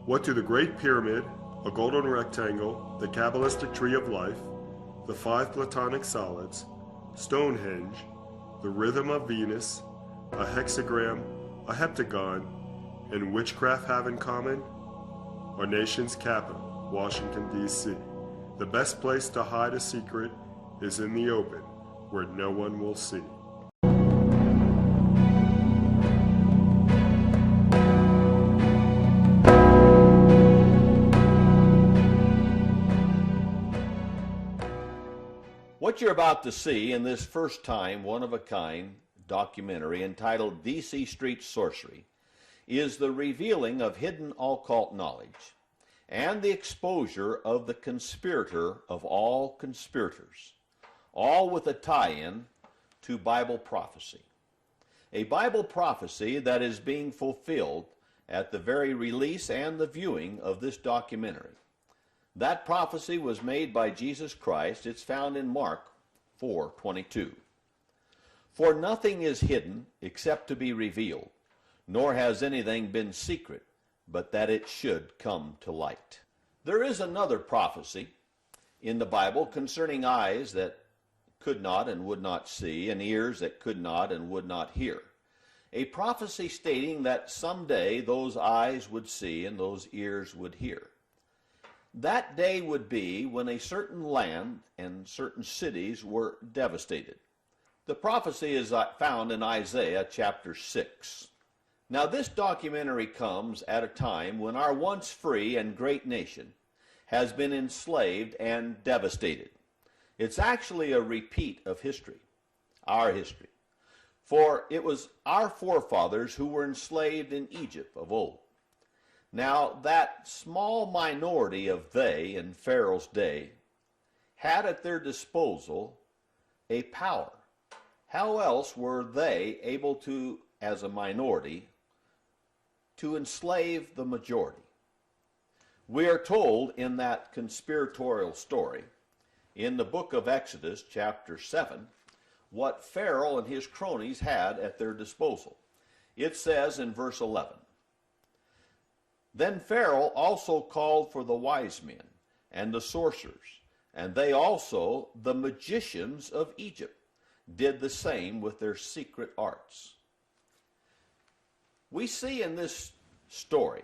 What do the Great Pyramid, a golden rectangle, the Kabbalistic Tree of Life, the 5 Platonic solids, Stonehenge, the rhythm of Venus, a hexagram, a heptagon, and witchcraft have in common? Our nation's capital, Washington, D.C. The best place to hide a secret is in the open, where no one will see. What you're about to see in this first-time, one-of-a-kind documentary entitled D.C. Street Sorcery is the revealing of hidden occult knowledge and the exposure of the conspirator of all conspirators, all with a tie-in to Bible prophecy. A Bible prophecy that is being fulfilled at the very release and the viewing of this documentary. That prophecy was made by Jesus Christ. It's found in Mark 4:22. For nothing is hidden except to be revealed, nor has anything been secret, but that it should come to light. There is another prophecy in the Bible concerning eyes that could not and would not see, and ears that could not and would not hear. A prophecy stating that someday those eyes would see and those ears would hear. That day would be when a certain land and certain cities were devastated. The prophecy is found in Isaiah chapter 6. Now this documentary comes at a time when our once free and great nation has been enslaved and devastated. It's actually a repeat of history, our history. For it was our forefathers who were enslaved in Egypt of old. Now, that small minority of they in Pharaoh's day had at their disposal a power. How else were they able to, as a minority, to enslave the majority? We are told in that conspiratorial story, in the book of Exodus, chapter 7, what Pharaoh and his cronies had at their disposal. It says in verse 11, Then Pharaoh also called for the wise men and the sorcerers, and they also, the magicians of Egypt, did the same with their secret arts. We see in this story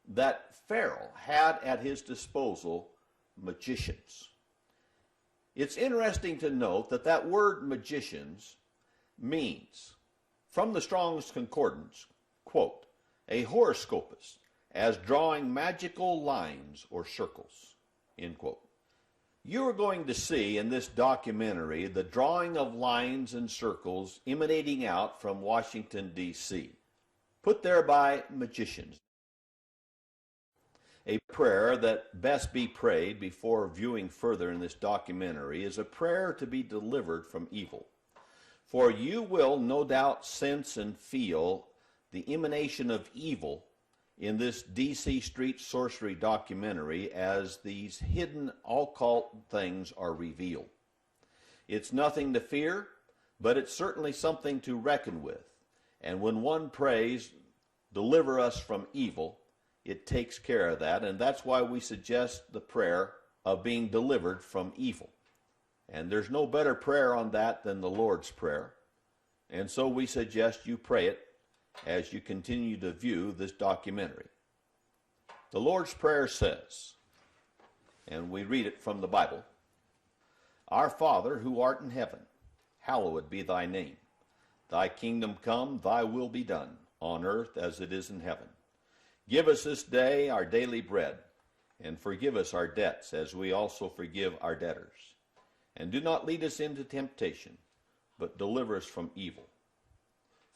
that Pharaoh had at his disposal magicians. It's interesting to note that that word magicians means, from the Strong's Concordance, quote, a horoscopist, as drawing magical lines or circles, end quote. You are going to see in this documentary the drawing of lines and circles emanating out from Washington, D.C., put there by magicians. A prayer that best be prayed before viewing further in this documentary is a prayer to be delivered from evil. For you will no doubt sense and feel the emanation of evil in this D.C. Street Sorcery documentary as these hidden occult things are revealed. It's nothing to fear, but it's certainly something to reckon with. And when one prays, deliver us from evil, it takes care of that, and that's why we suggest the prayer of being delivered from evil. And there's no better prayer on that than the Lord's Prayer. And so we suggest you pray it as you continue to view this documentary. The Lord's Prayer says, and we read it from the Bible, Our Father, who art in heaven, hallowed be thy name. Thy kingdom come, thy will be done, on earth as it is in heaven. Give us this day our daily bread, and forgive us our debts as we also forgive our debtors. And do not lead us into temptation, but deliver us from evil.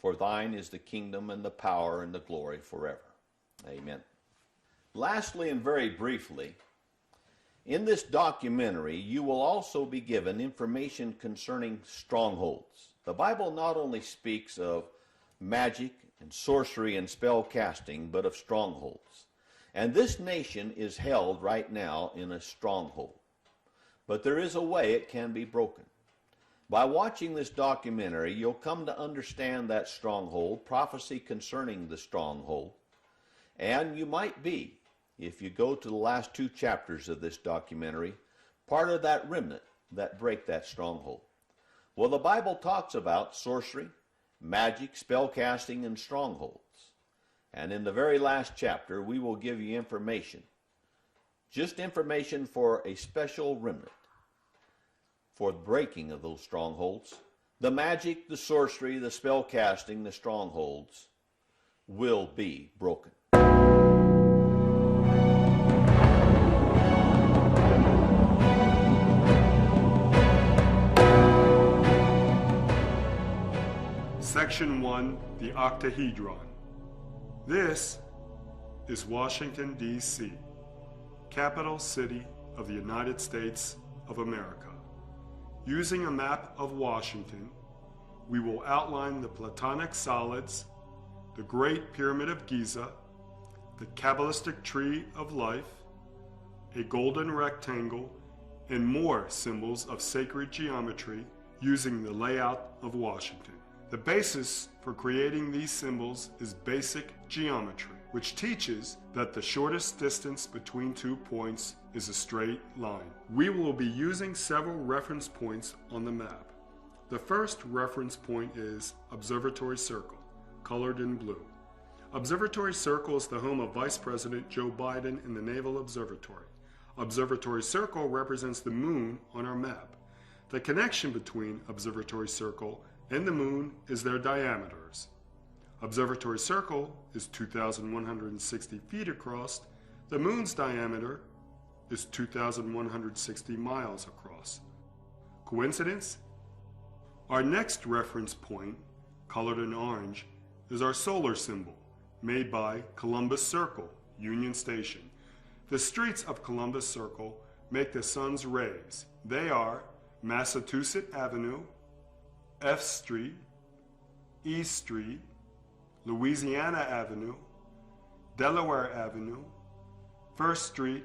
For thine is the kingdom and the power and the glory forever. Amen. Lastly, and very briefly, in this documentary, you will also be given information concerning strongholds. The Bible not only speaks of magic and sorcery and spell casting, but of strongholds. And this nation is held right now in a stronghold. But there is a way it can be broken. By watching this documentary, you'll come to understand that stronghold, prophecy concerning the stronghold, And you might be, if you go to the last 2 chapters of this documentary, part of that remnant that break that stronghold. Well, the Bible talks about sorcery, magic, spellcasting, and strongholds. And in the very last chapter, we will give you information, just information for a special remnant, for the breaking of those strongholds. The magic, the sorcery, the spellcasting, the strongholds will be broken. Section 1, the Octahedron. This is Washington, D.C., capital city of the United States of America. Using a map of Washington, we will outline the Platonic solids, the Great Pyramid of Giza, the Kabbalistic Tree of Life, a golden rectangle, and more symbols of sacred geometry using the layout of Washington. The basis for creating these symbols is basic geometry, which teaches that the shortest distance between 2 points is a straight line. We will be using several reference points on the map. The first reference point is Observatory Circle, colored in blue. Observatory Circle is the home of Vice President Joe Biden in the Naval Observatory. Observatory Circle represents the moon on our map. The connection between Observatory Circle and the moon is their diameters. Observatory Circle is 2,160 feet across. The moon's diameter is 2,160 miles across. Coincidence? Our next reference point, colored in orange, is our solar symbol, made by Columbus Circle, Union Station. The streets of Columbus Circle make the sun's rays. They are Massachusetts Avenue, F Street, E Street, Louisiana Avenue, Delaware Avenue, First Street,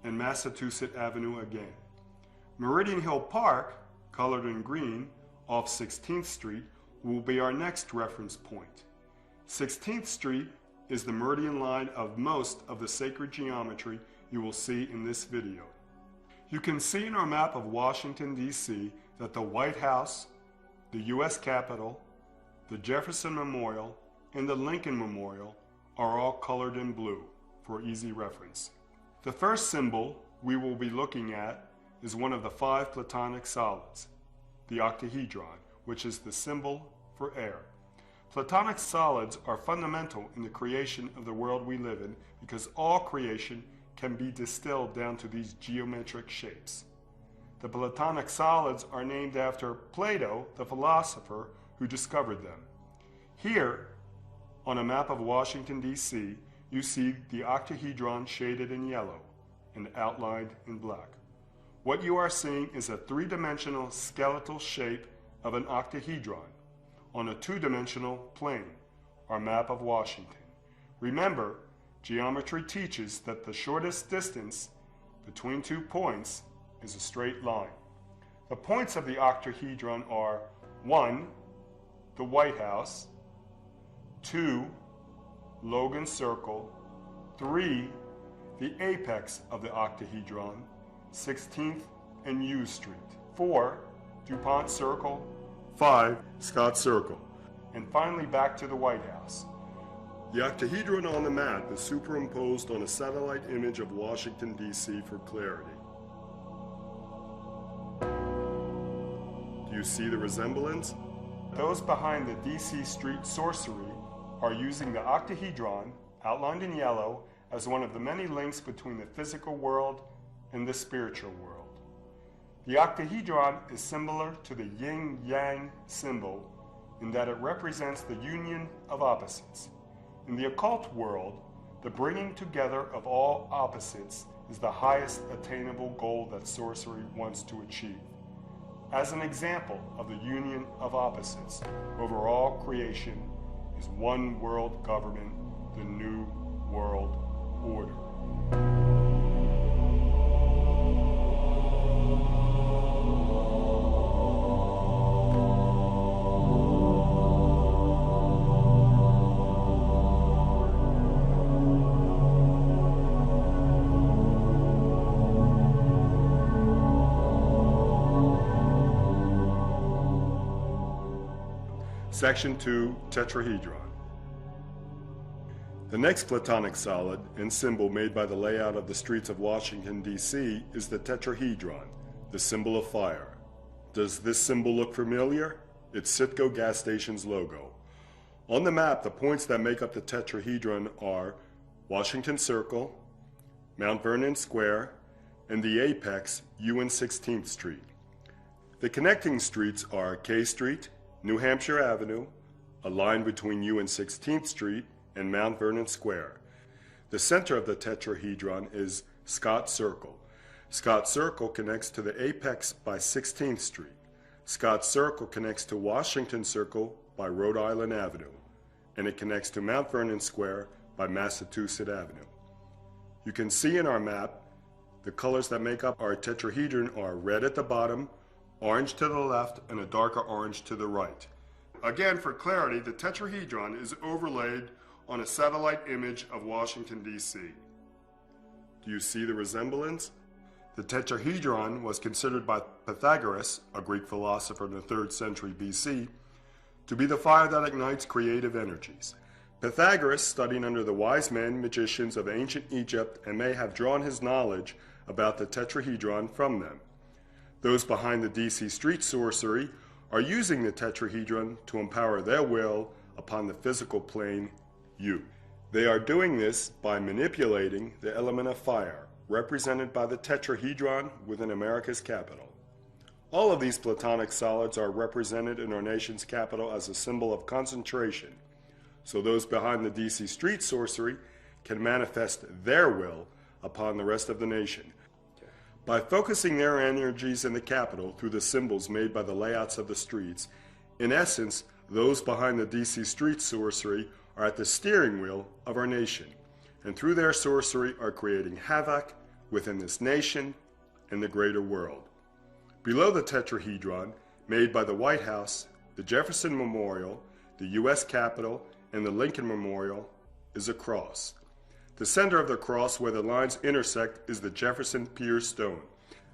and Massachusetts Avenue again. Meridian Hill Park, colored in green, off 16th Street, will be our next reference point. 16th Street is the meridian line of most of the sacred geometry you will see in this video. You can see in our map of Washington, D.C. that the White House, the U.S. Capitol, the Jefferson Memorial, and the Lincoln Memorial are all colored in blue for easy reference. The first symbol we will be looking at is one of the 5 Platonic solids, the octahedron, which is the symbol for air. Platonic solids are fundamental in the creation of the world we live in because all creation can be distilled down to these geometric shapes. The Platonic solids are named after Plato, the philosopher who discovered them. Here, on a map of Washington, D.C., you see the octahedron shaded in yellow and outlined in black. What you are seeing is a 3-dimensional skeletal shape of an octahedron on a 2-dimensional plane, our map of Washington. Remember, geometry teaches that the shortest distance between 2 points is a straight line. The points of the octahedron are 1, the White House, 2, Logan Circle, 3, the apex of the octahedron, 16th and U Street, 4, DuPont Circle, 5, Scott Circle, and finally back to the White House. The octahedron on the map is superimposed on a satellite image of Washington, D.C. for clarity. Do you see the resemblance? Those behind the D.C. Street Sorcery are using the octahedron, outlined in yellow, as one of the many links between the physical world and the spiritual world. The octahedron is similar to the yin-yang symbol in that it represents the union of opposites. In the occult world, the bringing together of all opposites is the highest attainable goal that sorcery wants to achieve. As an example of the union of opposites, over all creation is one world government, the New World Order. Section 2, tetrahedron. The next Platonic solid and symbol made by the layout of the streets of Washington, D.C. is the tetrahedron, the symbol of fire. Does this symbol look familiar? It's Citgo gas station's logo. On the map, the points that make up the tetrahedron are Washington Circle, Mount Vernon Square, and the apex, U and 16th Street. The connecting streets are K Street, New Hampshire Avenue, a line between U and 16th Street, and Mount Vernon Square. The center of the tetrahedron is Scott Circle. Scott Circle connects to the apex by 16th Street. Scott Circle connects to Washington Circle by Rhode Island Avenue, and it connects to Mount Vernon Square by Massachusetts Avenue. You can see in our map the colors that make up our tetrahedron are red at the bottom, orange to the left, and a darker orange to the right. Again, for clarity, the tetrahedron is overlaid on a satellite image of Washington, D.C. Do you see the resemblance? The tetrahedron was considered by Pythagoras, a Greek philosopher in the 3rd century B.C., to be the fire that ignites creative energies. Pythagoras studied under the wise men, magicians of ancient Egypt, and may have drawn his knowledge about the tetrahedron from them. Those behind the D.C. Street Sorcery are using the tetrahedron to empower their will upon the physical plane, U. They are doing this by manipulating the element of fire, represented by the tetrahedron within America's capital. All of these Platonic solids are represented in our nation's capital as a symbol of concentration, so those behind the D.C. Street Sorcery can manifest their will upon the rest of the nation. By focusing their energies in the capital through the symbols made by the layouts of the streets, in essence, those behind the D.C. Street Sorcery are at the steering wheel of our nation, and through their sorcery are creating havoc within this nation and the greater world. Below the tetrahedron, made by the White House, the Jefferson Memorial, the U.S. Capitol, and the Lincoln Memorial, is a cross. The center of the cross where the lines intersect is the Jefferson Pier Stone.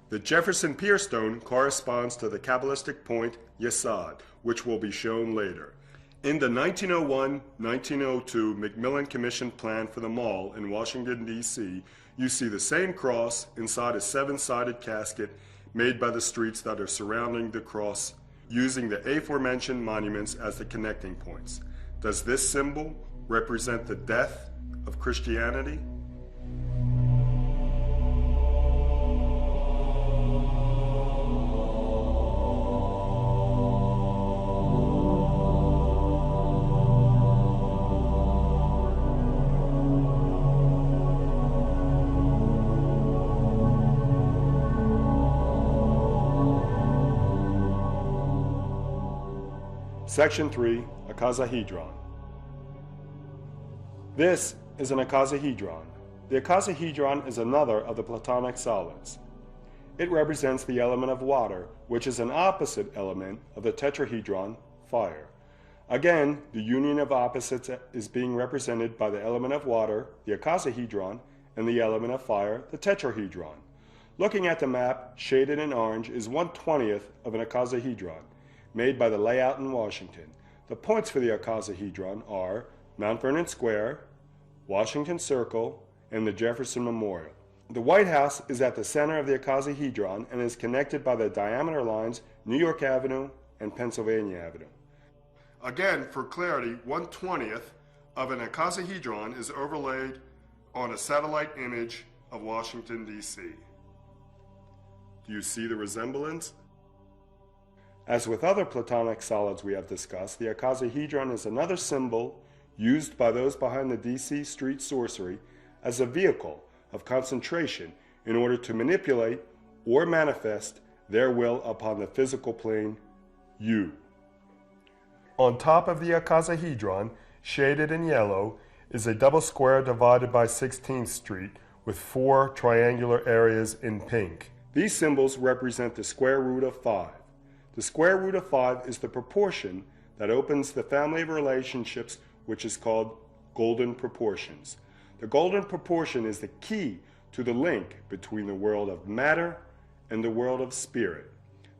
The Jefferson Pier Stone corresponds to the Kabbalistic point Yesod, which will be shown later. In the 1901-1902 Macmillan Commission plan for the mall in Washington, D.C., you see the same cross inside a 7-sided casket made by the streets that are surrounding the cross, using the aforementioned monuments as the connecting points. Does this symbol represent the death of Christianity? Section 3, Icosahedron. This is an icosahedron. The icosahedron is another of the Platonic solids. It represents the element of water, which is an opposite element of the tetrahedron, fire. Again, the union of opposites is being represented by the element of water, the icosahedron, and the element of fire, the tetrahedron. Looking at the map, shaded in orange, is 1/20th of an icosahedron, made by the layout in Washington. The points for the icosahedron are Mount Vernon Square, Washington Circle, and the Jefferson Memorial. The White House is at the center of the icosahedron and is connected by the diameter lines New York Avenue and Pennsylvania Avenue. Again, for clarity, 1/20th of an icosahedron is overlaid on a satellite image of Washington, D.C. Do you see the resemblance? As with other Platonic solids we have discussed, the icosahedron is another symbol used by those behind the D.C. Street Sorcery as a vehicle of concentration in order to manipulate or manifest their will upon the physical plane, U. On top of the icosahedron, shaded in yellow, is a double square divided by 16th Street with 4 triangular areas in pink. These symbols represent the square root of 5. The square root of 5 is the proportion that opens the family of relationships, which is called golden proportions. The golden proportion is the key to the link between the world of matter and the world of spirit.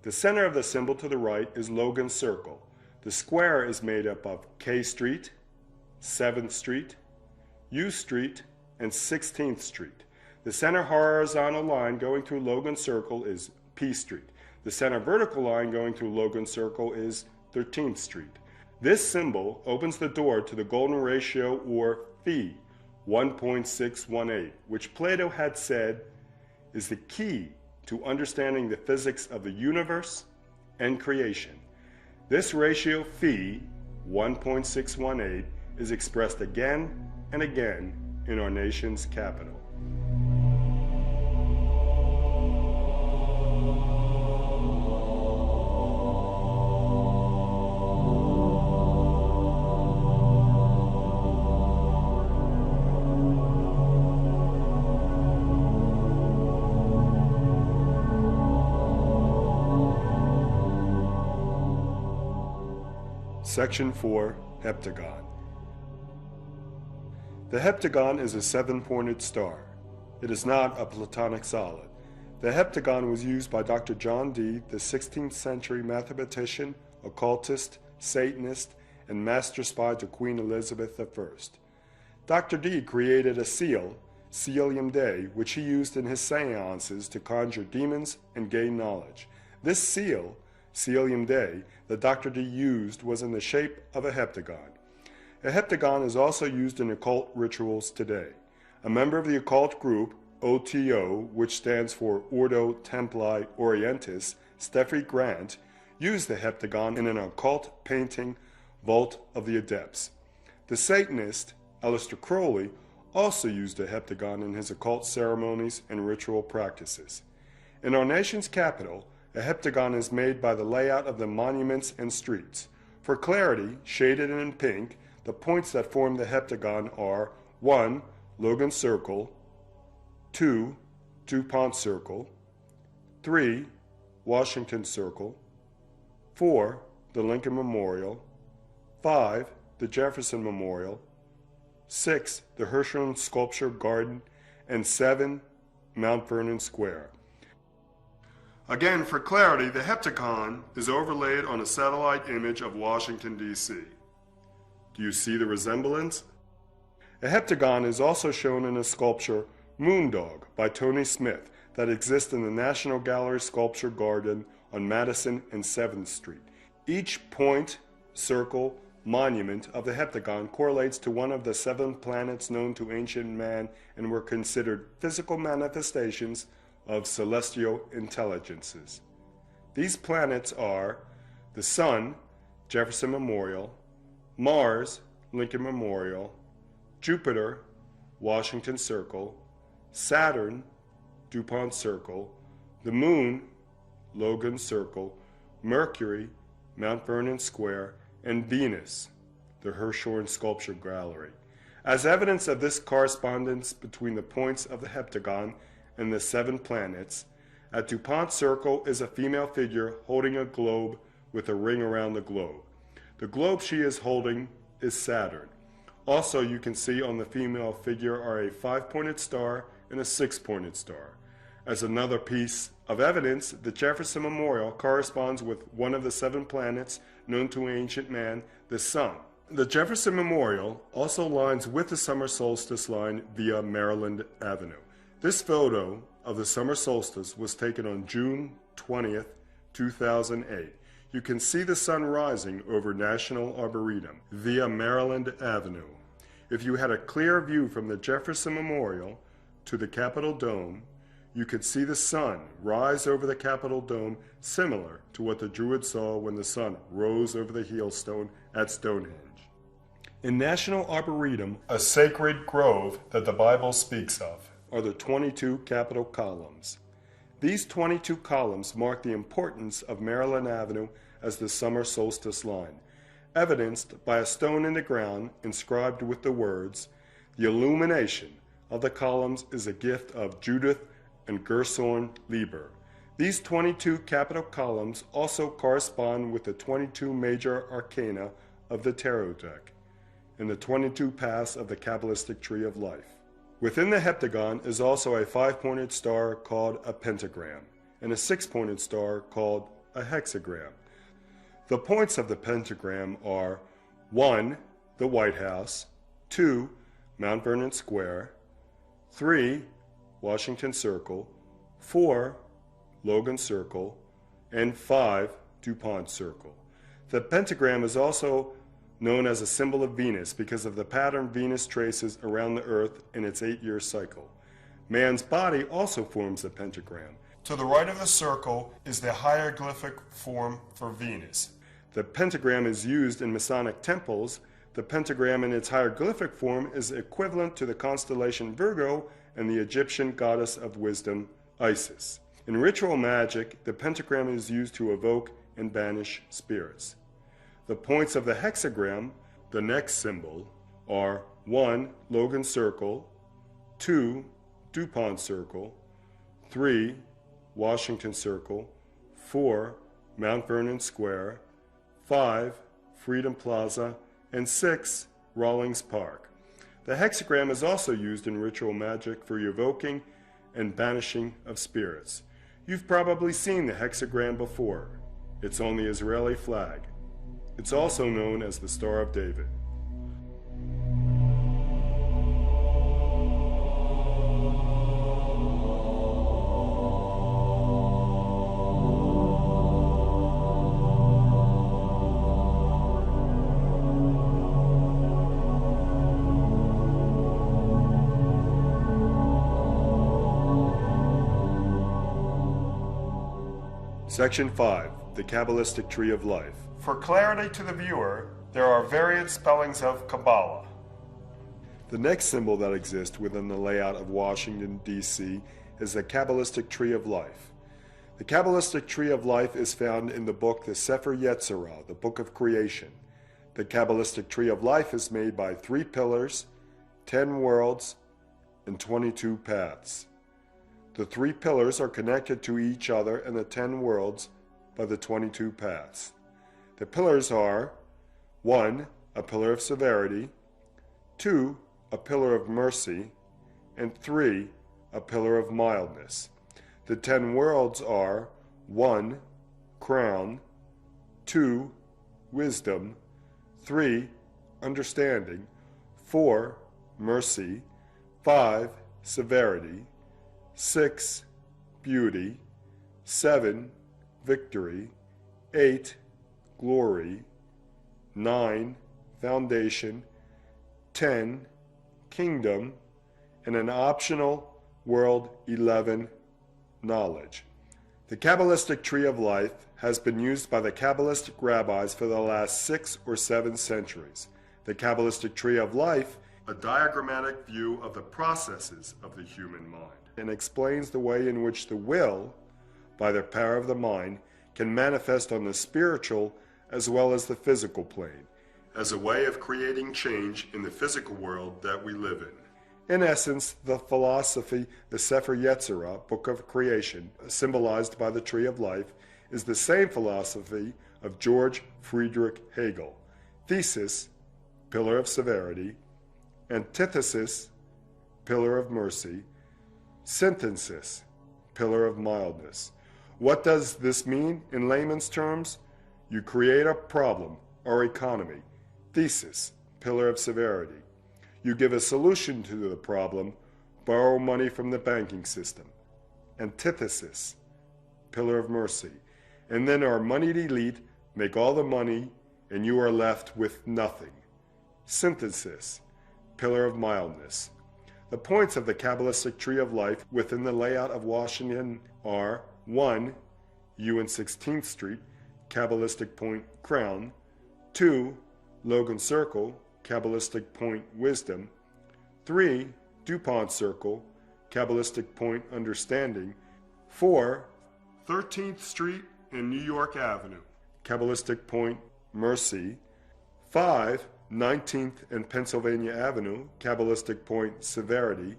The center of the symbol to the right is Logan's Circle. The square is made up of K Street, 7th Street, U Street, and 16th Street. The center horizontal line going through Logan Circle is P Street. The center vertical line going through Logan Circle is 13th Street. This symbol opens the door to the golden ratio, or phi, 1.618, which Plato had said is the key to understanding the physics of the universe and creation. This ratio phi, 1.618, is expressed again and again in our nation's capital. Section 4, Heptagon. The heptagon is a 7-pointed star. It is not a Platonic solid. The heptagon was used by Dr. John Dee, the 16th century mathematician, occultist, Satanist, and master spy to Queen Elizabeth I. Dr. Dee created a seal, Cilium Dei, which he used in his seances to conjure demons and gain knowledge. This seal, Cilium Dei, that Dr. Dee used was in the shape of a heptagon. A heptagon is also used in occult rituals today. A member of the occult group, OTO, which stands for Ordo Templi Orientis, Steffi Grant, used the heptagon in an occult painting, Vault of the Adepts. The Satanist, Aleister Crowley, also used a heptagon in his occult ceremonies and ritual practices. In our nation's capital, a heptagon is made by the layout of the monuments and streets. For clarity, shaded in pink, the points that form the heptagon are 1. Logan Circle, 2. DuPont Circle, 3. Washington Circle, 4. The Lincoln Memorial, 5. The Jefferson Memorial, 6. The Hirshhorn Sculpture Garden, and 7. Mount Vernon Square. Again, for clarity, the heptagon is overlaid on a satellite image of Washington, D.C. Do you see the resemblance? A heptagon is also shown in a sculpture, Moondog, by Tony Smith, that exists in the National Gallery Sculpture Garden on Madison and 7th Street. Each point, circle, monument of the heptagon correlates to one of the 7 planets known to ancient man and were considered physical manifestations of celestial intelligences. These planets are the Sun, Jefferson Memorial, Mars, Lincoln Memorial, Jupiter, Washington Circle, Saturn, DuPont Circle, the Moon, Logan Circle, Mercury, Mount Vernon Square, and Venus, the Hirshhorn Sculpture Gallery. As evidence of this correspondence between the points of the heptagon and the 7 planets, at DuPont Circle is a female figure holding a globe with a ring around the globe. The globe she is holding is Saturn. Also, you can see on the female figure are a 5-pointed star and a 6-pointed star. As another piece of evidence, the Jefferson Memorial corresponds with one of the 7 planets known to ancient man, the Sun. The Jefferson Memorial also lines with the summer solstice line via Maryland Avenue. This photo of the summer solstice was taken on June 20th, 2008. You can see the sun rising over National Arboretum via Maryland Avenue. If you had a clear view from the Jefferson Memorial to the Capitol Dome, you could see the sun rise over the Capitol Dome, similar to what the Druids saw when the sun rose over the Heelstone at Stonehenge. In National Arboretum, a sacred grove that the Bible speaks of, are the 22 Capitol columns. These 22 columns mark the importance of Maryland Avenue as the summer solstice line, evidenced by a stone in the ground inscribed with the words, "The illumination of the columns is a gift of Judith and Gershon Lieber." These 22 Capitol columns also correspond with the 22 major arcana of the tarot deck and the 22 paths of the Kabbalistic Tree of Life. Within the heptagon is also a 5-pointed star called a pentagram and a 6-pointed star called a hexagram. The points of the pentagram are 1. The White House, 2. Mount Vernon Square, 3. Washington Circle, 4. Logan Circle, and 5. DuPont Circle. The pentagram is also known as a symbol of Venus because of the pattern Venus traces around the Earth in its 8-year cycle. Man's body also forms a pentagram. To the right of the circle is the hieroglyphic form for Venus. The pentagram is used in Masonic temples. The pentagram in its hieroglyphic form is equivalent to the constellation Virgo and the Egyptian goddess of wisdom, Isis. In ritual magic, the pentagram is used to evoke and banish spirits. The points of the hexagram, the next symbol, are 1. Logan Circle, 2. DuPont Circle, 3. Washington Circle, 4. Mount Vernon Square, 5. Freedom Plaza, and 6. Rawlings Park. The hexagram is also used in ritual magic for evoking and banishing of spirits. You've probably seen the hexagram before. It's on the Israeli flag. It's also known as the Star of David. Section 5. The Kabbalistic Tree of Life. For clarity to the viewer, there are variant spellings of Kabbalah. The next symbol that exists within the layout of Washington, D.C. is the Kabbalistic Tree of Life. The Kabbalistic Tree of Life is found in the book the Sefer Yetzirah, the Book of Creation. The Kabbalistic Tree of Life is made by 3 pillars, 10 worlds, and 22 paths. The 3 pillars are connected to each other and the 10 worlds by the 22 paths. The pillars are 1. A pillar of severity, 2. A pillar of mercy, and 3. A pillar of mildness. The 10 worlds are 1. Crown, 2. Wisdom, 3. Understanding, 4. Mercy, 5. Severity, 6. Beauty, 7. Victory, 8. Glory, 9. Foundation, 10. Kingdom, and an optional world 11. Knowledge. The Kabbalistic Tree of Life has been used by the Kabbalistic rabbis for the last 6 or 7 centuries. The Kabbalistic Tree of Life, a diagrammatic view of the processes of the human mind, and explains the way in which the will, by the power of the mind, can manifest on the spiritual as well as the physical plane, as a way of creating change in the physical world that we live in. In essence, the philosophy, the Sefer Yetzirah, Book of Creation, symbolized by the Tree of Life, is the same philosophy of George Friedrich Hegel. Thesis, pillar of severity; antithesis, pillar of mercy; synthesis, pillar of mildness. What does this mean in layman's terms? You create a problem or economy. Thesis, pillar of severity. You give a solution to the problem, borrow money from the banking system. Antithesis, pillar of mercy. And then our moneyed elite make all the money and you are left with nothing. Synthesis, pillar of mildness. The points of the Kabbalistic Tree of Life within the layout of Washington are 1. UN 16th Street, Kabbalistic Point Crown; 2. Logan Circle, Kabbalistic Point Wisdom; 3. DuPont Circle, Kabbalistic Point Understanding; 4. 13th Street and New York Avenue, Kabbalistic Point Mercy; 5. 19th and Pennsylvania Avenue, Kabbalistic Point Severity;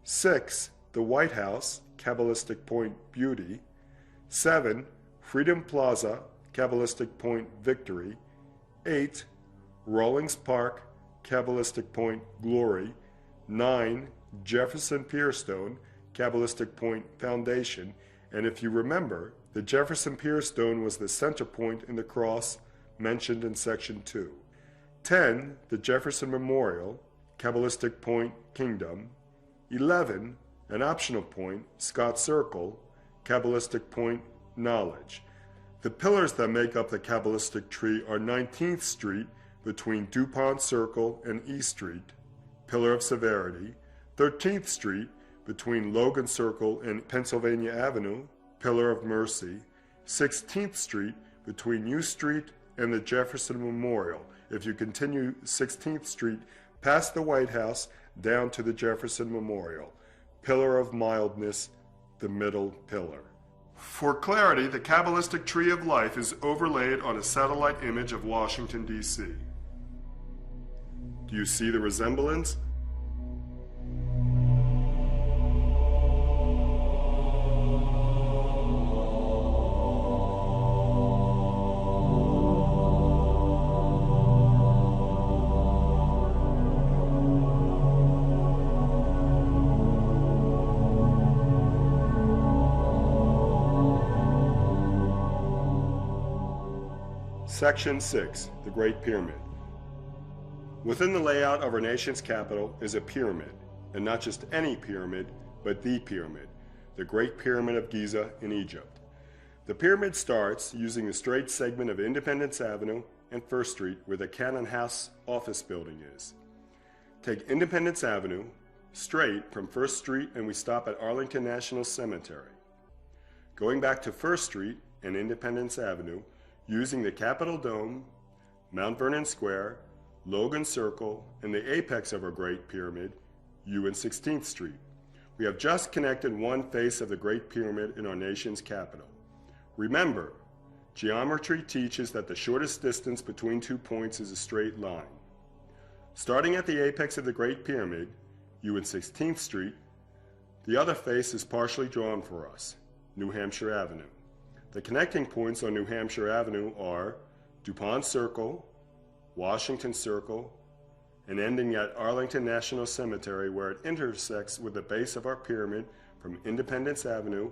6. The White House, Kabbalistic Point Beauty; 7. Freedom Plaza, Kabbalistic Point Victory; 8. Rawlings Park, Kabbalistic Point Glory; 9. Jefferson Pierstone, Kabbalistic Point Foundation; and if you remember, The Jefferson Pier stone was the center point in the cross mentioned in section 2. 10. The Jefferson Memorial, Kabbalistic point Kingdom. 11. An optional point, Scott Circle, Kabbalistic point Knowledge. The pillars that make up the Kabbalistic tree are 19th Street between DuPont Circle and E Street, Pillar of Severity, 13th Street between Logan Circle and Pennsylvania Avenue, Pillar of Mercy, 16th Street between U Street and the Jefferson Memorial. If you continue 16th Street past the White House down to the Jefferson Memorial, Pillar of Mildness, the middle pillar. For clarity, the Kabbalistic Tree of Life is overlaid on a satellite image of Washington, D.C. Do you see the resemblance? Section 6, the Great Pyramid. Within the layout of our nation's capital is a pyramid, and not just any pyramid, but the pyramid, the Great Pyramid of Giza in Egypt. The pyramid starts using the straight segment of Independence Avenue and 1st Street where the Cannon House office building is. Take Independence Avenue straight from 1st Street and we stop at Arlington National Cemetery. Going back to 1st Street and Independence Avenue, using the Capitol Dome, Mount Vernon Square, Logan Circle, and the apex of our Great Pyramid, U and 16th Street. We have just connected one face of the Great Pyramid in our nation's capital. Remember, geometry teaches that the shortest distance between 2 points is a straight line. Starting at the apex of the Great Pyramid, U and 16th Street, the other face is partially drawn for us, New Hampshire Avenue. The connecting points on New Hampshire Avenue are DuPont Circle, Washington Circle, and ending at Arlington National Cemetery where it intersects with the base of our pyramid from Independence Avenue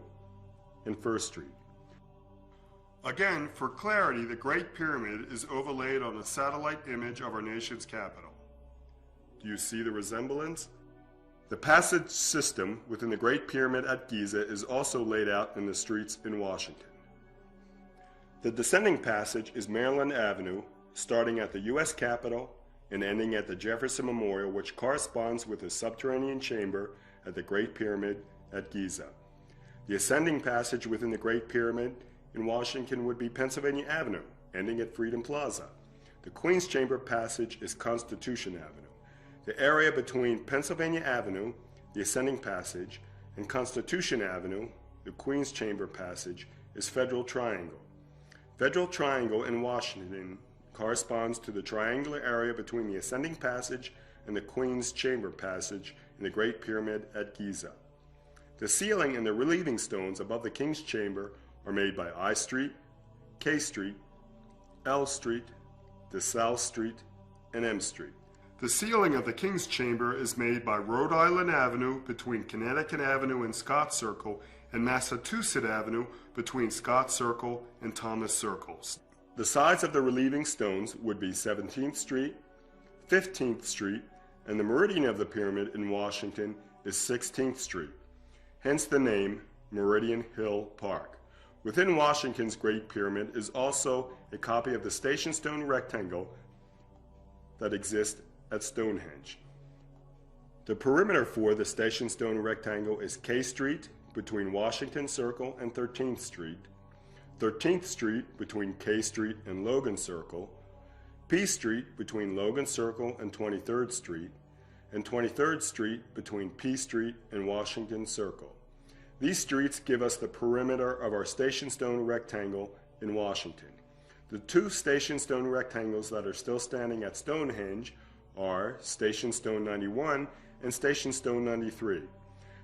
and 1st Street. Again, for clarity, the Great Pyramid is overlaid on a satellite image of our nation's capital. Do you see the resemblance? The passage system within the Great Pyramid at Giza is also laid out in the streets in Washington. The descending passage is Maryland Avenue, starting at the U.S. Capitol and ending at the Jefferson Memorial, which corresponds with the subterranean chamber at the Great Pyramid at Giza. The ascending passage within the Great Pyramid in Washington would be Pennsylvania Avenue, ending at Freedom Plaza. The Queen's Chamber passage is Constitution Avenue. The area between Pennsylvania Avenue, the ascending passage, and Constitution Avenue, the Queen's Chamber passage, is Federal Triangle. Federal Triangle in Washington corresponds to the triangular area between the ascending passage and the Queen's Chamber passage in the Great Pyramid at Giza. The ceiling and the relieving stones above the King's Chamber are made by I Street, K Street, L Street, DeSalle Street, and M Street. The ceiling of the King's Chamber is made by Rhode Island Avenue between Connecticut Avenue and Scott Circle and Massachusetts Avenue between Scott Circle and Thomas Circles. The sides of the relieving stones would be 17th Street, 15th Street, and the meridian of the pyramid in Washington is 16th Street, hence the name Meridian Hill Park. Within Washington's Great Pyramid is also a copy of the Station Stone rectangle that exists at Stonehenge. The perimeter for the Station Stone rectangle is K Street between Washington Circle and 13th Street, 13th Street between K Street and Logan Circle, P Street between Logan Circle and 23rd Street, and 23rd Street between P Street and Washington Circle. These streets give us the perimeter of our Station Stone rectangle in Washington. The two Station Stone rectangles that are still standing at Stonehenge are Station Stone 91 and Station Stone 93.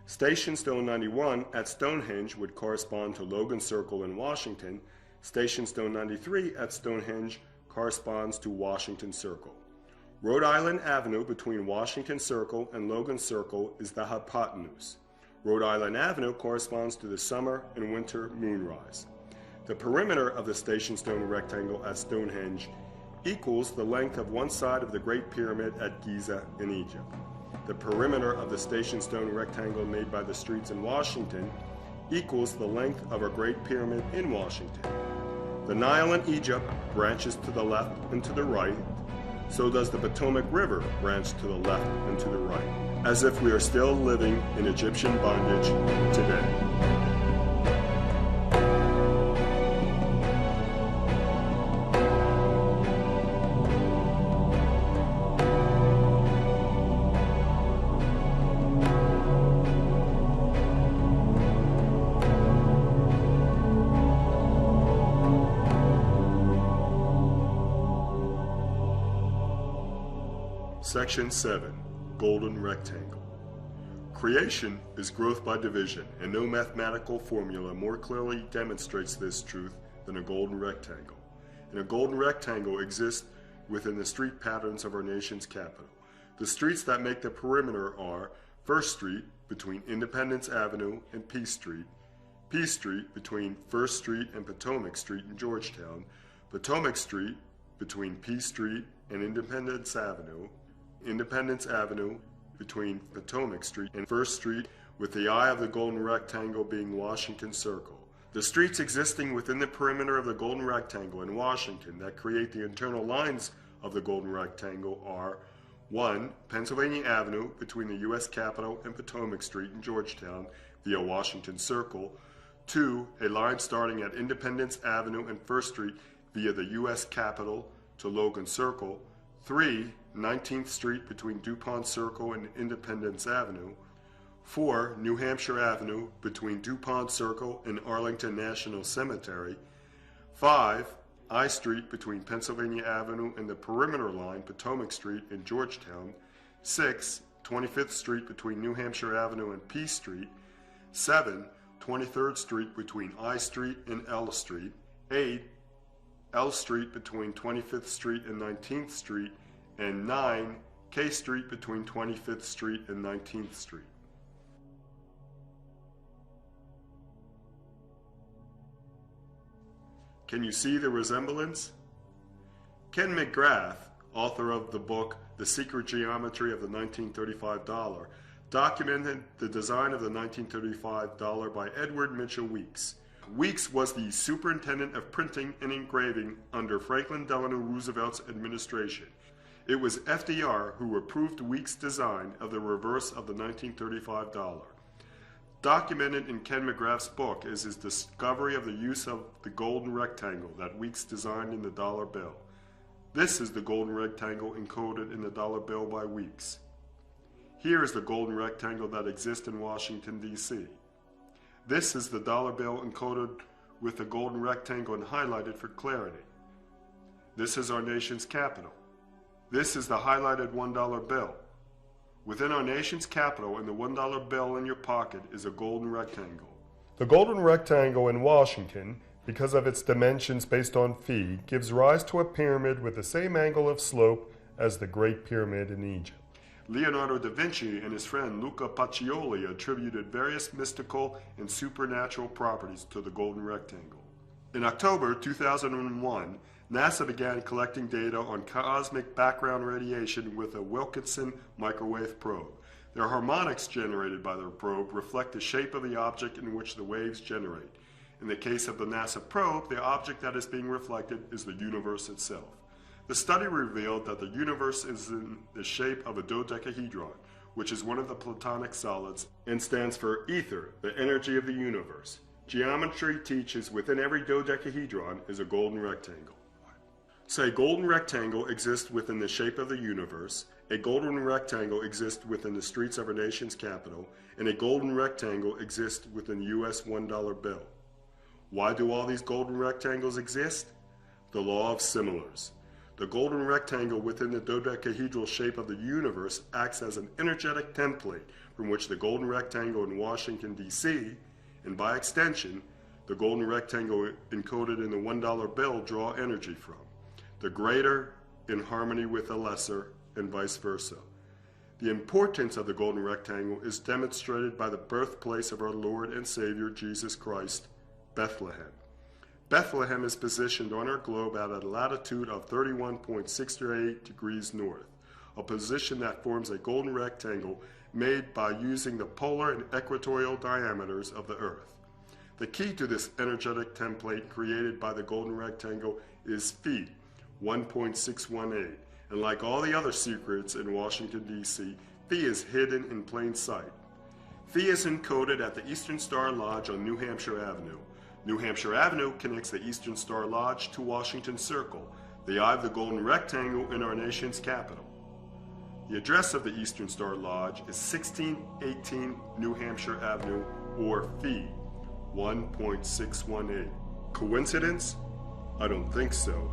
Station Stone 91 at Stonehenge would correspond to Logan Circle in Washington. Station Stone 93 at Stonehenge corresponds to Washington Circle. Rhode Island Avenue between Washington Circle and Logan Circle is the hypotenuse. Rhode Island Avenue corresponds to the summer and winter moonrise. The perimeter of the station stone rectangle at Stonehenge equals the length of one side of the Great Pyramid at Giza in Egypt. The perimeter of the station stone rectangle made by the streets in Washington equals the length of a Great Pyramid in Washington. The Nile in Egypt branches to the left and to the right, so does the Potomac River branch to the left and to the right, as if we are still living in Egyptian bondage today. Section 7. Golden Rectangle. Creation is growth by division, and no mathematical formula more clearly demonstrates this truth than a golden rectangle. And a golden rectangle exists within the street patterns of our nation's capital. The streets that make the perimeter are First Street between Independence Avenue and Peace Street, Peace Street between First Street and Potomac Street in Georgetown, Potomac Street between Peace Street and Independence Avenue between Potomac Street and First Street, with the eye of the golden rectangle being Washington Circle. The streets existing within the perimeter of the golden rectangle in Washington that create the internal lines of the golden rectangle are 1. Pennsylvania Avenue between the U.S. Capitol and Potomac Street in Georgetown via Washington Circle, 2. A line starting at Independence Avenue and First Street via the U.S. Capitol to Logan Circle, 3. 19th Street between DuPont Circle and Independence Avenue, 4. New Hampshire Avenue between DuPont Circle and Arlington National Cemetery, 5. I Street between Pennsylvania Avenue and the perimeter line Potomac Street in Georgetown, 6. 25th Street between New Hampshire Avenue and Peace Street, 7. 23rd Street between I Street and L Street, 8. L Street between 25th Street and 19th Street, and 9. K Street between 25th Street and 19th Street. Can you see the resemblance? Ken McGrath, author of the book The Secret Geometry of the 1935 Dollar, documented the design of the 1935 dollar by Edward Mitchell Weeks. Weeks was the superintendent of printing and engraving under Franklin Delano Roosevelt's administration. It was FDR who approved Weeks' design of the reverse of the 1935 dollar. Documented in Ken McGrath's book is his discovery of the use of the golden rectangle that Weeks designed in the dollar bill. This is the golden rectangle encoded in the dollar bill by Weeks. Here is the golden rectangle that exists in Washington, D.C. This is the dollar bill encoded with the golden rectangle and highlighted for clarity. This is our nation's capital. This is the highlighted $1 bill. Within our nation's capital and the $1 bill in your pocket is a golden rectangle. The golden rectangle in Washington, because of its dimensions based on phi, gives rise to a pyramid with the same angle of slope as the Great Pyramid in Egypt. Leonardo da Vinci and his friend Luca Pacioli attributed various mystical and supernatural properties to the golden rectangle. In October 2001, NASA began collecting data on cosmic background radiation with a Wilkinson microwave probe. The harmonics generated by the probe reflect the shape of the object in which the waves generate. In the case of the NASA probe, the object that is being reflected is the universe itself. The study revealed that the universe is in the shape of a dodecahedron, which is one of the Platonic solids and stands for ether, the energy of the universe. Geometry teaches within every dodecahedron is a golden rectangle. Say golden rectangle exists within the shape of the universe, a golden rectangle exists within the streets of our nation's capital, and a golden rectangle exists within the U.S. $1 bill. Why do all these golden rectangles exist? The law of similars. The golden rectangle within the dodecahedral shape of the universe acts as an energetic template from which the golden rectangle in Washington, D.C., and by extension, the golden rectangle encoded in the $1 bill draw energy from. The greater in harmony with the lesser, and vice versa. The importance of the golden rectangle is demonstrated by the birthplace of our Lord and Savior Jesus Christ, Bethlehem. Bethlehem is positioned on our globe at a latitude of 31.68 degrees north, a position that forms a golden rectangle made by using the polar and equatorial diameters of the Earth. The key to this energetic template created by the golden rectangle is Phi, 1.618, and like all the other secrets in Washington, D.C., Phi is hidden in plain sight. Phi is encoded at the Eastern Star Lodge on New Hampshire Avenue. New Hampshire Avenue connects the Eastern Star Lodge to Washington Circle, the eye of the golden rectangle in our nation's capital. The address of the Eastern Star Lodge is 1618 New Hampshire Avenue, or Phi, 1.618. Coincidence? I don't think so.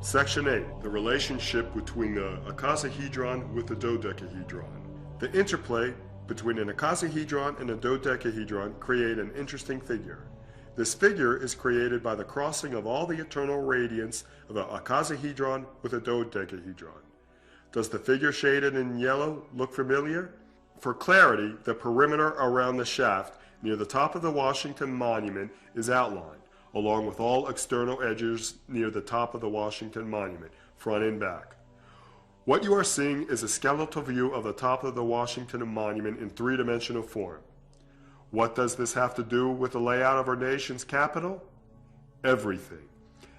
Section 8, the relationship between the icosahedron with the dodecahedron. The interplay between an icosahedron and a dodecahedron create an interesting figure. This figure is created by the crossing of all the eternal radiance of an icosahedron with a dodecahedron. Does the figure shaded in yellow look familiar? For clarity, the perimeter around the shaft near the top of the Washington Monument is outlined, along with all external edges near the top of the Washington Monument, front and back. What you are seeing is a skeletal view of the top of the Washington Monument in three-dimensional form. What does this have to do with the layout of our nation's capital? Everything.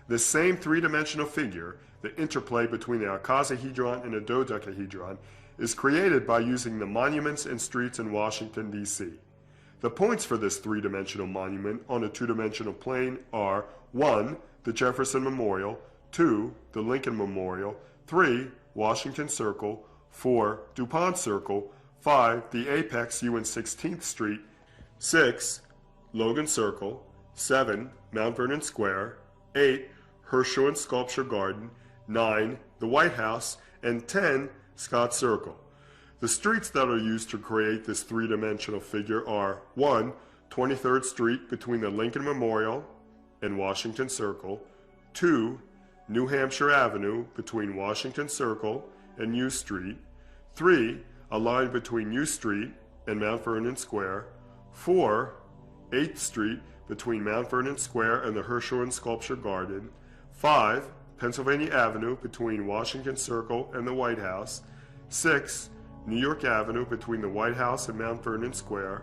This same three-dimensional figure, the interplay between the icosahedron and the dodecahedron, is created by using the monuments and streets in Washington, D.C. The points for this three-dimensional monument on a two-dimensional plane are 1. The Jefferson Memorial, 2. The Lincoln Memorial, 3. Washington Circle, 4. DuPont Circle, 5. The Apex U and 16th Street, 6. Logan Circle, 7. Mount Vernon Square, 8. Herschel and Sculpture Garden, 9. The White House, and 10. Scott Circle. The streets that are used to create this three-dimensional figure are 1. 23rd Street between the Lincoln Memorial and Washington Circle, 2. New Hampshire Avenue between Washington Circle and U Street, 3. A line between U Street and Mount Vernon Square, 4. 8th Street between Mount Vernon Square and the Herschel and Sculpture Garden, 5. Pennsylvania Avenue between Washington Circle and the White House, 6. New York Avenue between the White House and Mount Vernon Square,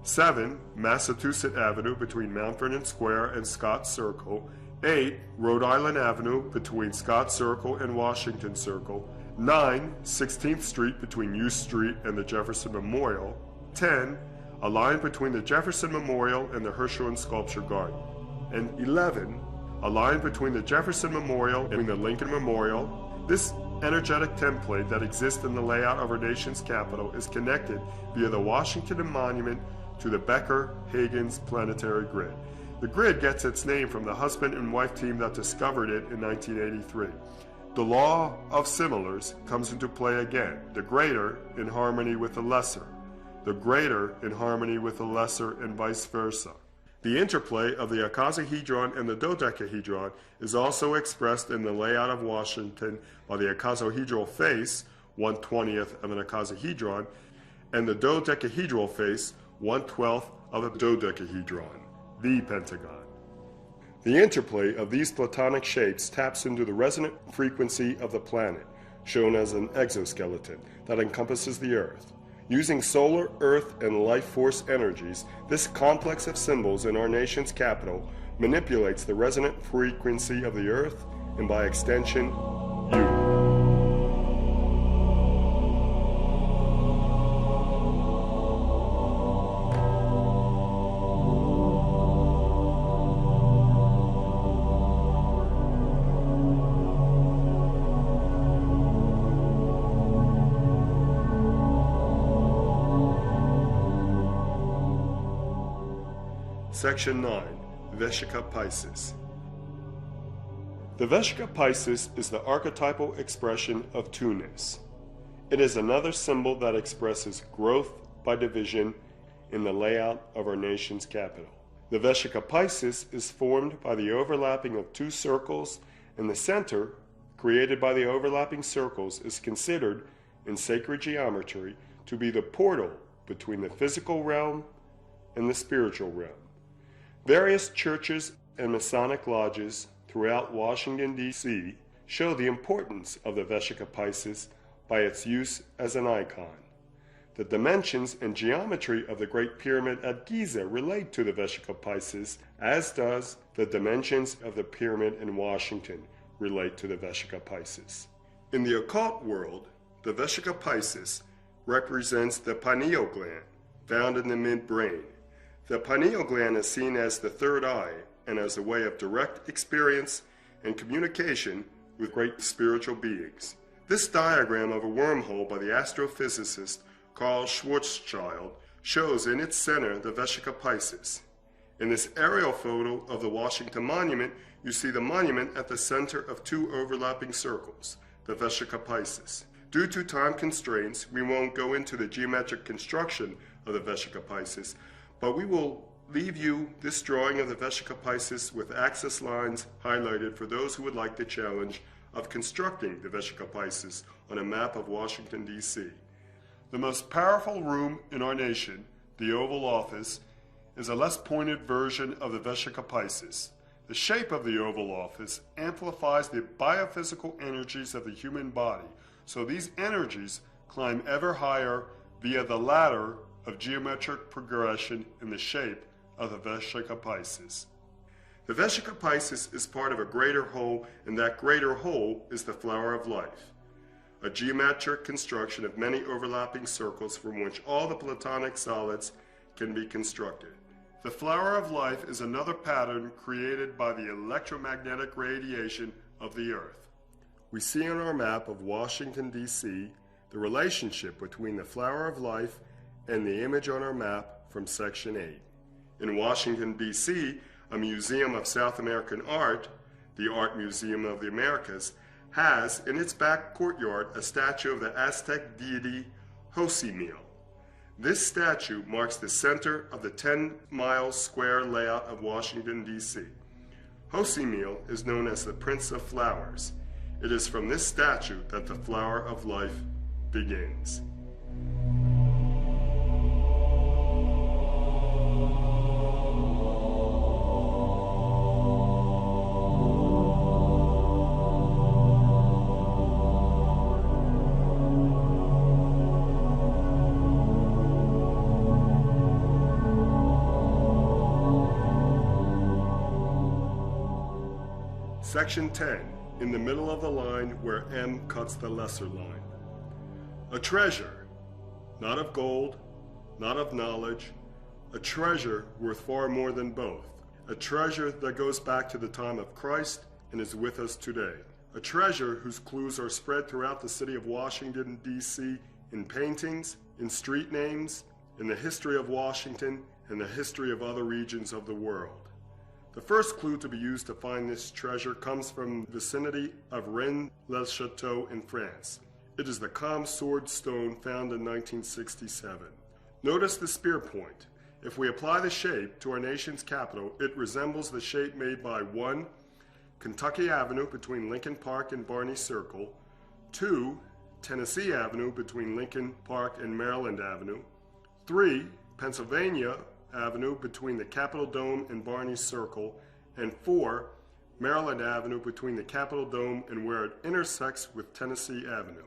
7. Massachusetts Avenue between Mount Vernon Square and Scott Circle, 8. Rhode Island Avenue between Scott Circle and Washington Circle, 9. 16th Street between U Street and the Jefferson Memorial, 10. A line between the Jefferson Memorial and the Herschel and Sculpture Garden, and 11. A line between the Jefferson Memorial and the Lincoln Memorial. This energetic template that exists in the layout of our nation's capital is connected via the Washington Monument to the Becker-Huygens planetary grid. The grid gets its name from the husband and wife team that discovered it in 1983. The law of similars comes into play again, the greater in harmony with the lesser, the greater in harmony with the lesser, and vice versa. The interplay of the icosahedron and the dodecahedron is also expressed in the layout of Washington by the icosahedral face, 1/20th of an icosahedron, and the dodecahedral face, 1/12th of a dodecahedron, the pentagon. The interplay of these platonic shapes taps into the resonant frequency of the planet, shown as an exoskeleton that encompasses the Earth. Using solar, earth, and life force energies, this complex of symbols in our nation's capital manipulates the resonant frequency of the Earth and, by extension, you. Section 9, Vesica Piscis. The Vesica Piscis is the archetypal expression of two-ness. It is another symbol that expresses growth by division in the layout of our nation's capital. The Vesica Piscis is formed by the overlapping of two circles, and the center, created by the overlapping circles, is considered, in sacred geometry, to be the portal between the physical realm and the spiritual realm. Various churches and Masonic lodges throughout Washington, D.C. show the importance of the Vesica Piscis by its use as an icon. The dimensions and geometry of the Great Pyramid at Giza relate to the Vesica Piscis, as does the dimensions of the pyramid in Washington relate to the Vesica Piscis. In the occult world, the Vesica Piscis represents the pineal gland, found in the midbrain. The pineal gland is seen as the third eye and as a way of direct experience and communication with great spiritual beings. This diagram of a wormhole by the astrophysicist Carl Schwarzschild shows in its center the Vesica Piscis. In this aerial photo of the Washington Monument, you see the monument at the center of two overlapping circles, the Vesica Piscis. Due to time constraints, we won't go into the geometric construction of the Vesica Piscis, but we will leave you this drawing of the Vesica Piscis with axis lines highlighted for those who would like the challenge of constructing the Vesica Piscis on a map of Washington, D.C. The most powerful room in our nation, the Oval Office, is a less pointed version of the Vesica Piscis. The shape of the Oval Office amplifies the biophysical energies of the human body, so these energies climb ever higher via the ladder of geometric progression in the shape of the Vesica Piscis. The Vesica Piscis is part of a greater whole, and that greater whole is the flower of life, a geometric construction of many overlapping circles from which all the Platonic solids can be constructed. The flower of life is another pattern created by the electromagnetic radiation of the Earth. We see on our map of Washington, D.C., the relationship between the flower of life and the image on our map from Section 8. In Washington, D.C., a museum of South American art, the Art Museum of the Americas, has in its back courtyard a statue of the Aztec deity Josemiel. This statue marks the center of the 10-mile square layout of Washington, D.C. Josemiel is known as the Prince of Flowers. It is from this statue that the flower of life begins. Section 10, in the middle of the line where M cuts the lesser line. A treasure, not of gold, not of knowledge, a treasure worth far more than both. A treasure that goes back to the time of Christ and is with us today. A treasure whose clues are spread throughout the city of Washington, D.C. in paintings, in street names, in the history of Washington, and the history of other regions of the world. The first clue to be used to find this treasure comes from the vicinity of Rennes-le-Château in France. It is the calm sword stone found in 1967. Notice the spear point. If we apply the shape to our nation's capital, it resembles the shape made by 1. Kentucky Avenue between Lincoln Park and Barney Circle, 2. Tennessee Avenue between Lincoln Park and Maryland Avenue, 3. Pennsylvania Avenue between the Capitol Dome and Barney Circle, and 4. Maryland Avenue between the Capitol Dome and where it intersects with Tennessee Avenue.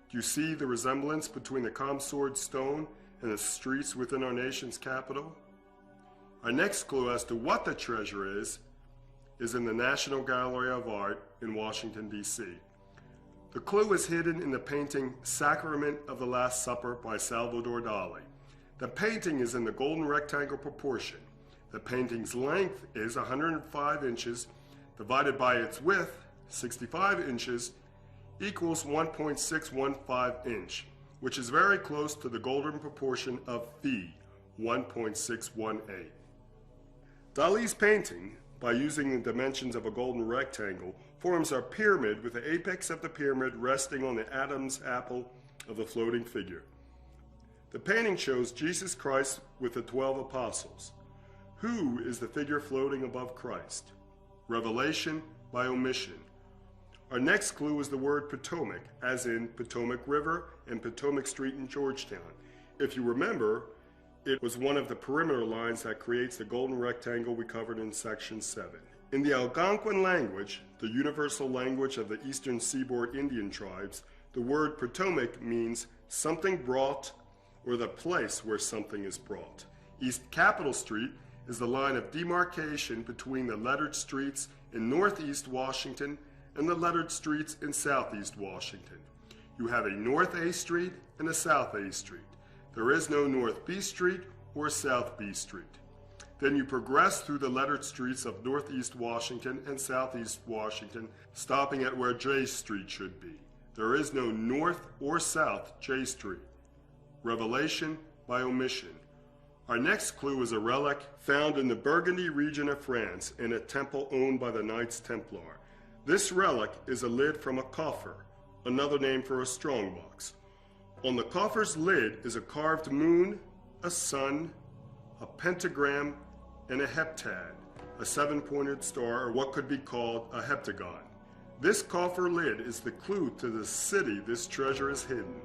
Do you see the resemblance between the calm sword stone and the streets within our nation's capital? Our next clue as to what the treasure is in the National Gallery of Art in Washington, D.C. The clue is hidden in the painting Sacrament of the Last Supper by Salvador Dali. The painting is in the golden rectangle proportion. The painting's length is 105 inches divided by its width, 65 inches, equals 1.615 inch, which is very close to the golden proportion of phi, 1.618. Dali's painting, by using the dimensions of a golden rectangle, forms a pyramid with the apex of the pyramid resting on the Adam's apple of the floating figure. The painting shows Jesus Christ with the 12 apostles. Who is the figure floating above Christ? Revelation by omission. Our next clue is the word Potomac, as in Potomac River and Potomac Street in Georgetown. If you remember, it was one of the perimeter lines that creates the golden rectangle we covered in section 7. In the Algonquin language, the universal language of the eastern seaboard Indian tribes, the word Potomac means something brought or the place where something is brought. East Capitol Street is the line of demarcation between the lettered streets in northeast Washington and the lettered streets in southeast Washington. You have a North A Street and a South A Street. There is no North B Street or South B Street. Then you progress through the lettered streets of northeast Washington and southeast Washington, stopping at where J Street should be. There is no North or South J Street. Revelation by omission. Our next clue is a relic found in the Burgundy region of France in a temple owned by the Knights Templar. This relic is a lid from a coffer, another name for a strongbox. On the coffer's lid is a carved moon, a sun, a pentagram, and a heptad, a seven-pointed star, or what could be called a heptagon. This coffer lid is the clue to the city this treasure is hidden,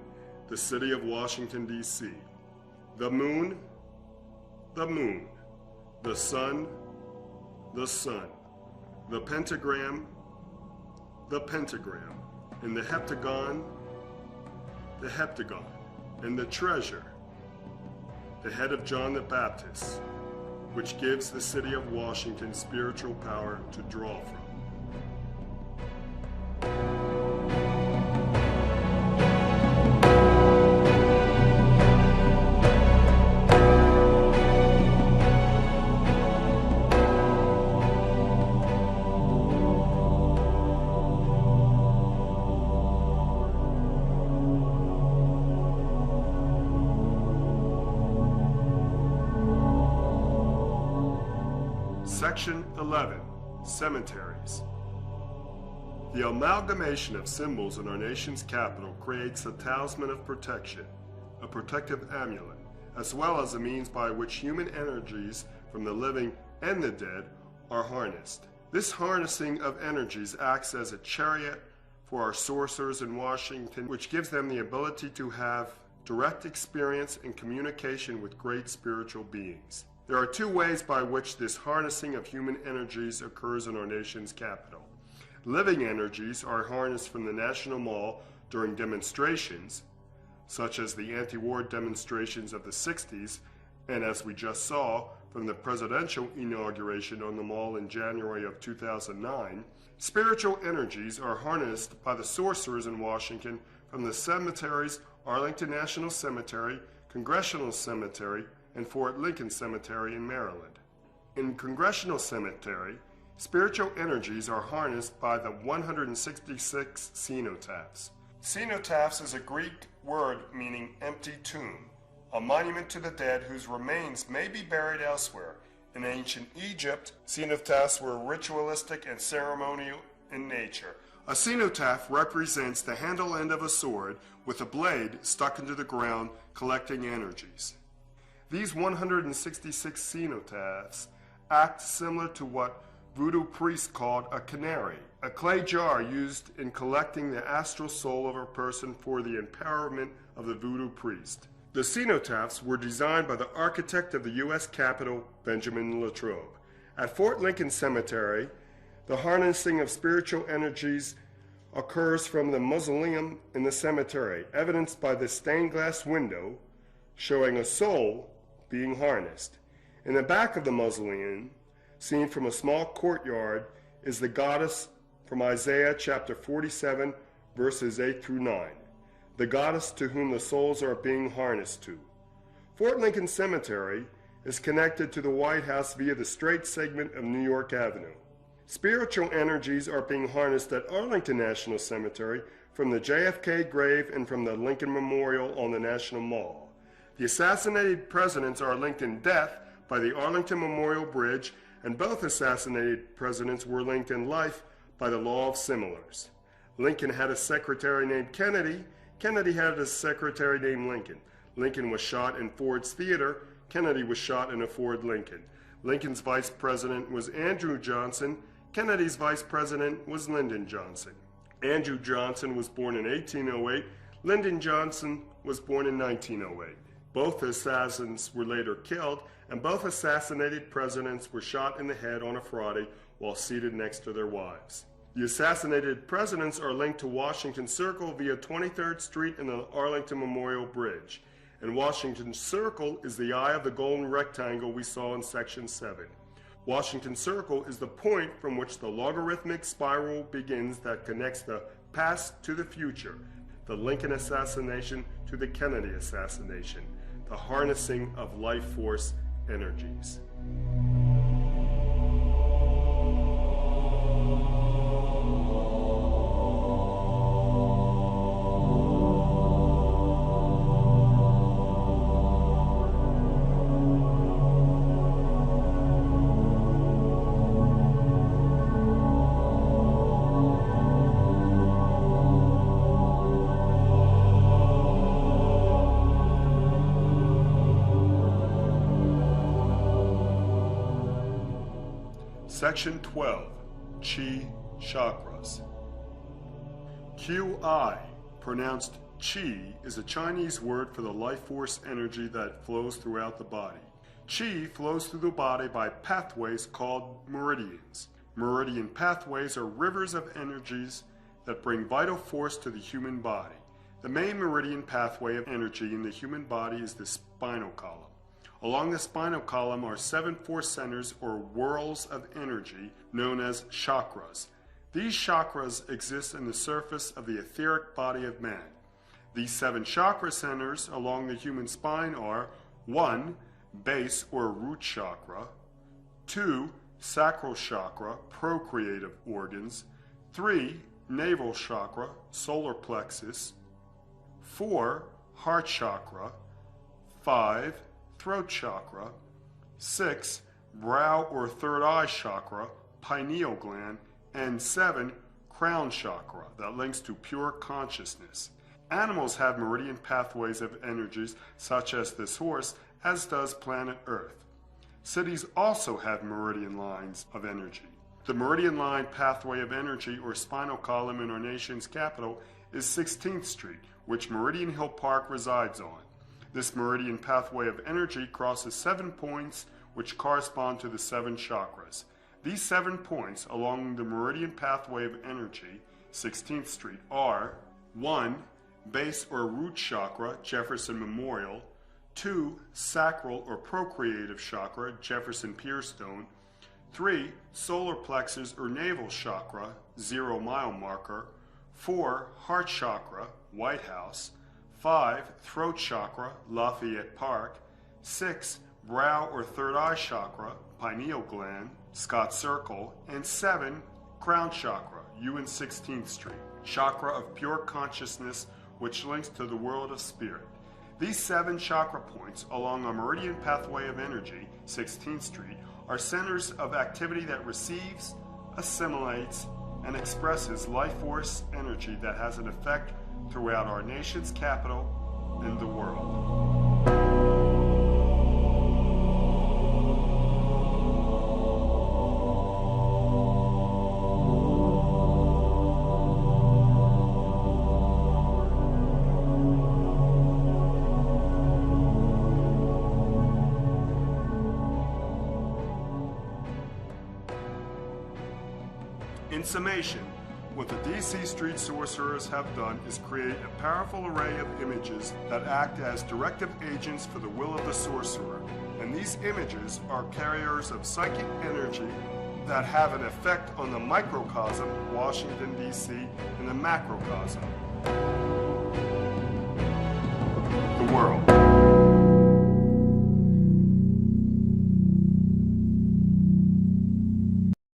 the city of Washington, D.C. The moon, the sun, the pentagram, and the heptagon, and the treasure, the head of John the Baptist, which gives the city of Washington spiritual power to draw from. Section 11. Cemeteries. The amalgamation of symbols in our nation's capital creates a talisman of protection, a protective amulet, as well as a means by which human energies from the living and the dead are harnessed. This harnessing of energies acts as a chariot for our sorcerers in Washington, which gives them the ability to have direct experience and communication with great spiritual beings. There are two ways by which this harnessing of human energies occurs in our nation's capital. Living energies are harnessed from the National Mall during demonstrations, such as the anti-war demonstrations of the 60s, and as we just saw, from the presidential inauguration on the mall in January of 2009. Spiritual energies are harnessed by the sorcerers in Washington from the cemeteries Arlington National Cemetery, Congressional Cemetery, and Fort Lincoln Cemetery in Maryland. In Congressional Cemetery, spiritual energies are harnessed by the 166 cenotaphs. Cenotaphs is a Greek word meaning empty tomb, a monument to the dead whose remains may be buried elsewhere. In ancient Egypt, cenotaphs were ritualistic and ceremonial in nature. A cenotaph represents the handle end of a sword with a blade stuck into the ground collecting energies. These 166 cenotaphs act similar to what voodoo priests called a canary, a clay jar used in collecting the astral soul of a person for the empowerment of the voodoo priest. The cenotaphs were designed by the architect of the U.S. Capitol, Benjamin Latrobe. At Fort Lincoln Cemetery, the harnessing of spiritual energies occurs from the mausoleum in the cemetery, evidenced by the stained glass window showing a soul being harnessed. In the back of the mausoleum, seen from a small courtyard, is the goddess from Isaiah chapter 47, verses 8 through 9, the goddess to whom the souls are being harnessed to. Fort Lincoln Cemetery is connected to the White House via the straight segment of New York Avenue. Spiritual energies are being harnessed at Arlington National Cemetery from the JFK grave and from the Lincoln Memorial on the National Mall. The assassinated presidents are linked in death by the Arlington Memorial Bridge, and both assassinated presidents were linked in life by the law of similars. Lincoln had a secretary named Kennedy. Kennedy had a secretary named Lincoln. Lincoln was shot in Ford's Theater. Kennedy was shot in a Ford Lincoln. Lincoln's vice president was Andrew Johnson. Kennedy's vice president was Lyndon Johnson. Andrew Johnson was born in 1808. Lyndon Johnson was born in 1908. Both assassins were later killed, and both assassinated presidents were shot in the head on a Friday while seated next to their wives. The assassinated presidents are linked to Washington Circle via 23rd Street and the Arlington Memorial Bridge. And Washington Circle is the eye of the golden rectangle we saw in Section 7. Washington Circle is the point from which the logarithmic spiral begins that connects the past to the future, the Lincoln assassination to the Kennedy assassination, the harnessing of life force energies. Section 12, Qi Chakras. Qi, pronounced Qi, is a Chinese word for the life force energy that flows throughout the body. Qi flows through the body by pathways called meridians. Meridian pathways are rivers of energies that bring vital force to the human body. The main meridian pathway of energy in the human body is the spinal column. Along the spinal column are 7 force centers or whorls of energy known as chakras. These chakras exist in the surface of the etheric body of man. These 7 chakra centers along the human spine are 1. Base or root chakra, 2. Sacral chakra, procreative organs, 3. Navel chakra, solar plexus, 4. Heart chakra, 5. Throat chakra, 6. Brow or third eye chakra, pineal gland, and 7. Crown chakra that links to pure consciousness. Animals have meridian pathways of energies such as this horse, as does planet Earth. Cities also have meridian lines of energy. The meridian line pathway of energy or spinal column in our nation's capital is 16th Street, which Meridian Hill Park resides on. This meridian pathway of energy crosses 7 points which correspond to the 7 chakras. These 7 points along the meridian pathway of energy, 16th Street, are 1. Base or root chakra, Jefferson Memorial, 2. Sacral or procreative chakra, Jefferson Pierstone, 3. Solar plexus or navel chakra, 0 mile marker, 4. Heart chakra, White House, 5. Throat chakra, Lafayette Park, 6. Brow or third eye chakra, pineal gland, Scott Circle, and 7. Crown chakra, UN 16th Street, chakra of pure consciousness which links to the world of spirit. These 7 chakra points along a meridian pathway of energy, 16th Street, are centers of activity that receives, assimilates, and expresses life force energy that has an effect throughout our nation's capital and the world. In summation, what the D.C. Street Sorcerers have done is create a powerful array of images that act as directive agents for the will of the sorcerer, and these images are carriers of psychic energy that have an effect on the microcosm, Washington, D.C., and the macrocosm, the world.